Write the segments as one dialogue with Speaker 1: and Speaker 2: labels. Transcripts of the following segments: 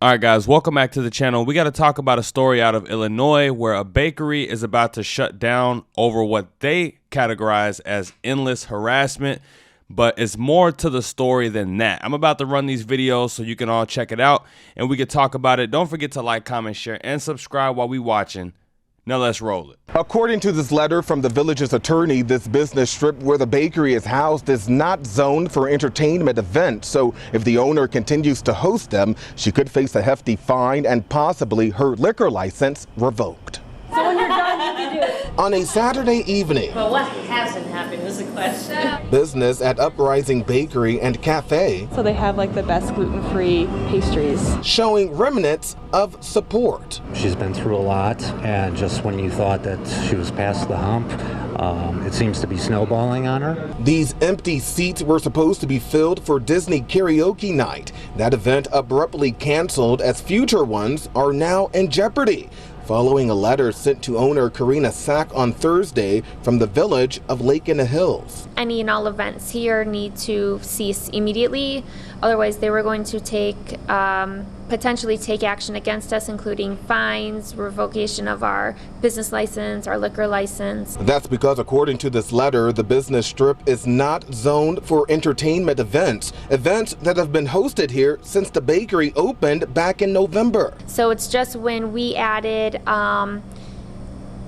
Speaker 1: All right, guys, welcome back to the channel. We got to talk about a story out of Illinois where a bakery is about to shut down over what they categorize as endless harassment, but it's more to the story than that. I'm about to run these videos so you can all check it out and we can talk about it. Don't forget to like, comment, share, and subscribe while we watching. Now let's roll it.
Speaker 2: According to this letter from the village's attorney, this business strip where the bakery is housed is not zoned for entertainment events. So if the owner continues to host them, she could face a hefty fine and possibly her liquor license revoked.
Speaker 3: So when you're done, you can do it.
Speaker 2: On a Saturday evening,
Speaker 3: But what hasn't happened is the question.
Speaker 2: business at Uprising Bakery and Cafe
Speaker 4: So they have like the best gluten-free pastries.
Speaker 2: showing remnants of support.
Speaker 5: She's been through a lot, and just when you thought that she was past the hump, it seems to be snowballing on her.
Speaker 2: These empty seats were supposed to be filled for Disney karaoke night. That event abruptly canceled as future ones are now in jeopardy, following a letter sent to owner Karina Sack on Thursday from the village of Lake in the Hills.
Speaker 6: Any and all events here need to cease immediately. Otherwise, they were going to potentially take action against us, including fines, revocation of our business license, our liquor license.
Speaker 2: That's because, according to this letter, the business strip is not zoned for entertainment events that have been hosted here since the bakery opened back in November.
Speaker 6: So it's just when we added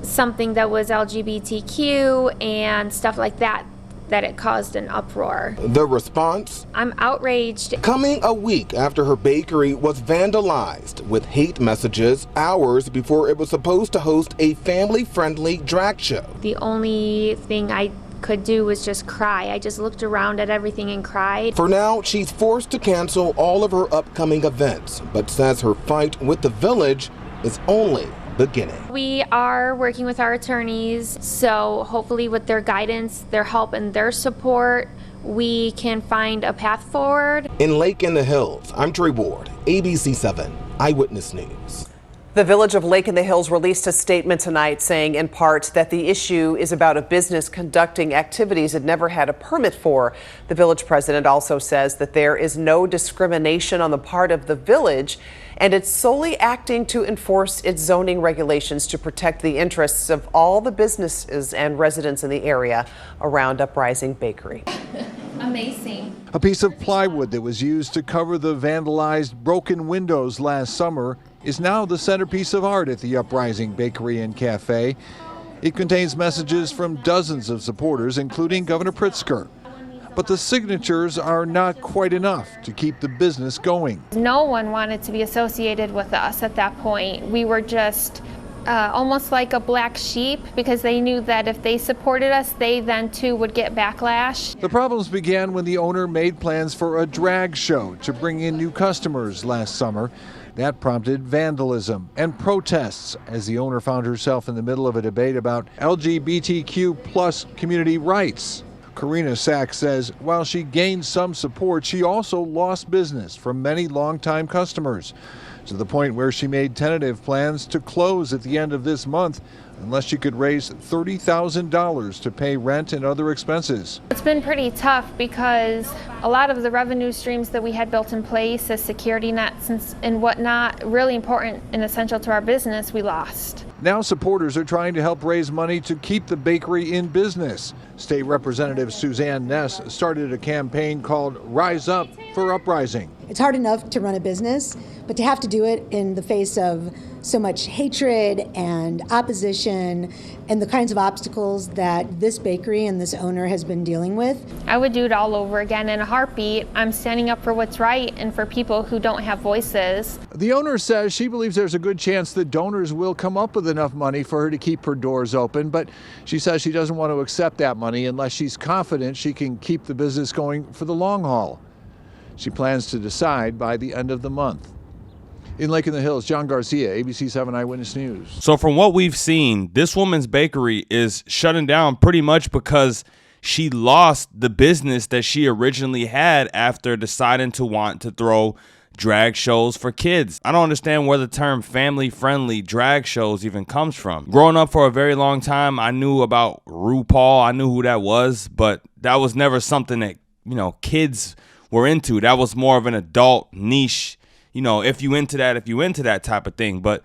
Speaker 6: something that was LGBTQ and stuff like that, that it caused an uproar.
Speaker 2: The response?
Speaker 6: I'm outraged.
Speaker 2: Coming a week after her bakery was vandalized with hate messages hours before it was supposed to host a family-friendly drag show.
Speaker 6: The only thing I could do was just cry. I just looked around at everything and cried.
Speaker 2: For now, she's forced to cancel all of her upcoming events, but says her fight with the village is only beginning.
Speaker 6: We are working with our attorneys, so hopefully with their guidance, their help, and their support, we can find a path forward.
Speaker 2: In Lake in the Hills, I'm Trey Ward, ABC 7 Eyewitness News.
Speaker 7: The village of Lake in the Hills released a statement tonight saying in part that the issue is about a business conducting activities it never had a permit for. The village president also says that there is no discrimination on the part of the village and it's solely acting to enforce its zoning regulations to protect the interests of all the businesses and residents in the area around Uprising Bakery.
Speaker 6: Amazing.
Speaker 8: A piece of plywood that was used to cover the vandalized broken windows last summer is now the centerpiece of art at the Uprising Bakery and Cafe. It contains messages from dozens of supporters, including Governor Pritzker. But the signatures are not quite enough to keep the business going.
Speaker 6: No one wanted to be associated with us at that point. We were just almost like a black sheep because they knew that if they supported us, they then too would get backlash.
Speaker 8: The problems began when the owner made plans for a drag show to bring in new customers last summer. That prompted vandalism and protests as the owner found herself in the middle of a debate about LGBTQ plus community rights. Karina Sack says while she gained some support, she also lost business from many longtime customers, to the point where she made tentative plans to close at the end of this month unless she could raise $30,000 to pay rent and other expenses.
Speaker 6: It's been pretty tough because a lot of the revenue streams that we had built in place as security nets and whatnot, really important and essential to our business, we lost.
Speaker 8: Now supporters are trying to help raise money to keep the bakery in business. State Representative Suzanne Ness started a campaign called Rise Up for Uprising.
Speaker 9: It's hard enough to run a business, but to have to do it in the face of so much hatred and opposition and the kinds of obstacles that this bakery and this owner has been dealing with.
Speaker 6: I would do it all over again in a heartbeat. I'm standing up for what's right and for people who don't have voices.
Speaker 8: The owner says she believes there's a good chance that donors will come up with enough money for her to keep her doors open, but she says she doesn't want to accept that money unless she's confident she can keep the business going for the long haul. She plans to decide by the end of the month. In Lake in the Hills, John Garcia, ABC 7 Eyewitness News.
Speaker 1: So from what we've seen, this woman's bakery is shutting down pretty much because she lost the business that she originally had after deciding to want to throw drag shows for kids. I don't understand where the term family-friendly drag shows even comes from. Growing up for a very long time, I knew about RuPaul. I knew who that was, but that was never something that, kids were into. That was more of an adult niche you know, if you into that type of thing. But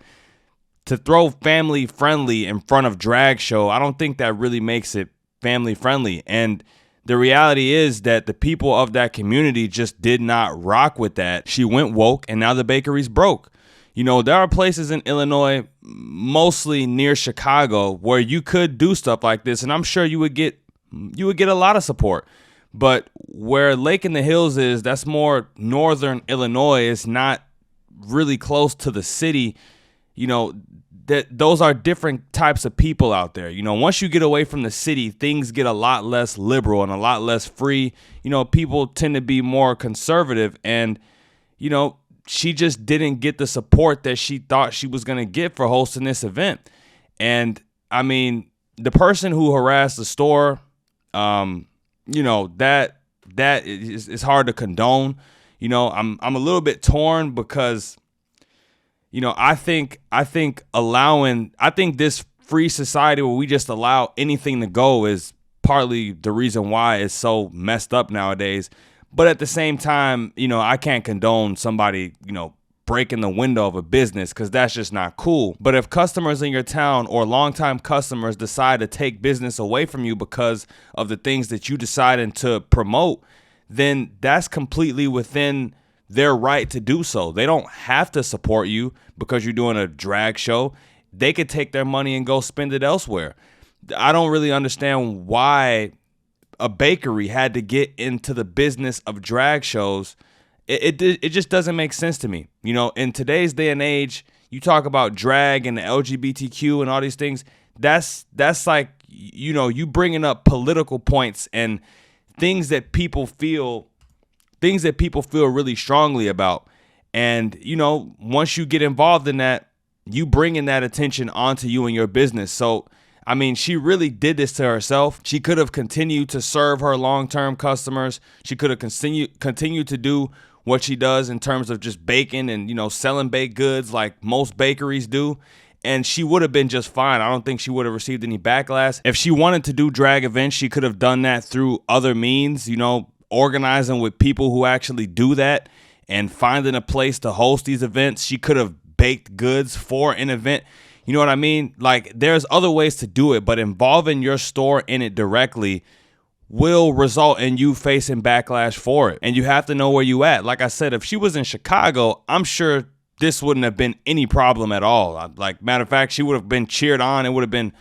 Speaker 1: to throw family friendly in front of drag show, I don't think that really makes it family friendly. And the reality is that the people of that community just did not rock with that. She went woke, and now the bakery's broke. You know, there are places in Illinois, mostly near Chicago, where you could do stuff like this, and I'm sure you would get a lot of support. But where Lake in the Hills is, that's more northern Illinois. It's not really close to the city. You know, that those are different types of people out there. You know, once you get away from the city, things get a lot less liberal and a lot less free. You know, people tend to be more conservative, and, you know, she just didn't get the support that she thought she was going to get for hosting this event. And I mean, the person who harassed the store, you know, that is hard to condone. You know, I'm a little bit torn because, you know, I think this free society where we just allow anything to go is partly the reason why it's so messed up nowadays. But at the same time, you know, I can't condone somebody, you know, breaking the window of a business, because that's just not cool. But if customers in your town or longtime customers decide to take business away from you because of the things that you decided to promote, then that's completely within their right to do so. They don't have to support you because you're doing a drag show. They could take their money and go spend it elsewhere. I don't really understand why a bakery had to get into the business of drag shows. It just doesn't make sense to me. You know, in today's day and age, you talk about drag and the LGBTQ and all these things. That's like, you know, you bringing up political points and things that people feel really strongly about. And, you know, once you get involved in that, you bringing that attention onto you and your business. So, I mean, she really did this to herself. She could have continued to serve her long-term customers. She could have continued to do what she does in terms of just baking and, you know, selling baked goods like most bakeries do. And she would have been just fine. I don't think she would have received any backlash. If she wanted to do drag events, she could have done that through other means, you know, organizing with people who actually do that and finding a place to host these events. She could have baked goods for an event. You know what I mean? Like, there's other ways to do it, but involving your store in it directly will result in you facing backlash for it. And you have to know where you at. Like I said, if she was in Chicago, I'm sure this wouldn't have been any problem at all. Like, matter of fact, she would have been cheered on. It would have been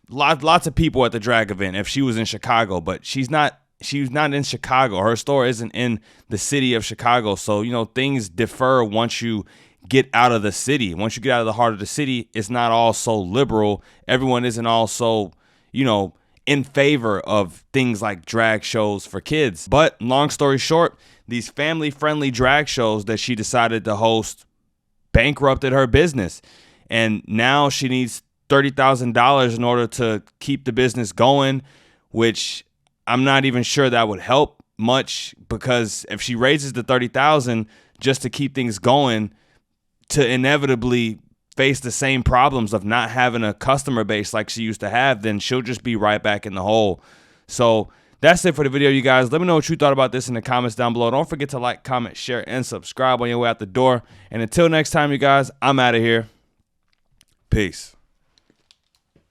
Speaker 1: lots of people at the drag event if she was in Chicago, but she's not in Chicago. Her store isn't in the city of Chicago. So, you know, things differ once you get out of the city. Once you get out of the heart of the city, it's not all so liberal. Everyone isn't also, you know, in favor of things like drag shows for kids. But long story short, these family-friendly drag shows that she decided to host bankrupted her business. And now she needs $30,000 in order to keep the business going, which I'm not even sure that would help much, because if she raises the $30,000 just to keep things going, to inevitably face the same problems of not having a customer base like she used to have, then she'll just be right back in the hole. So that's it for the video, you guys. Let me know what you thought about this in the comments down below. Don't forget to like, comment, share, and subscribe on your way out the door. And until next time, you guys, I'm out of here. Peace.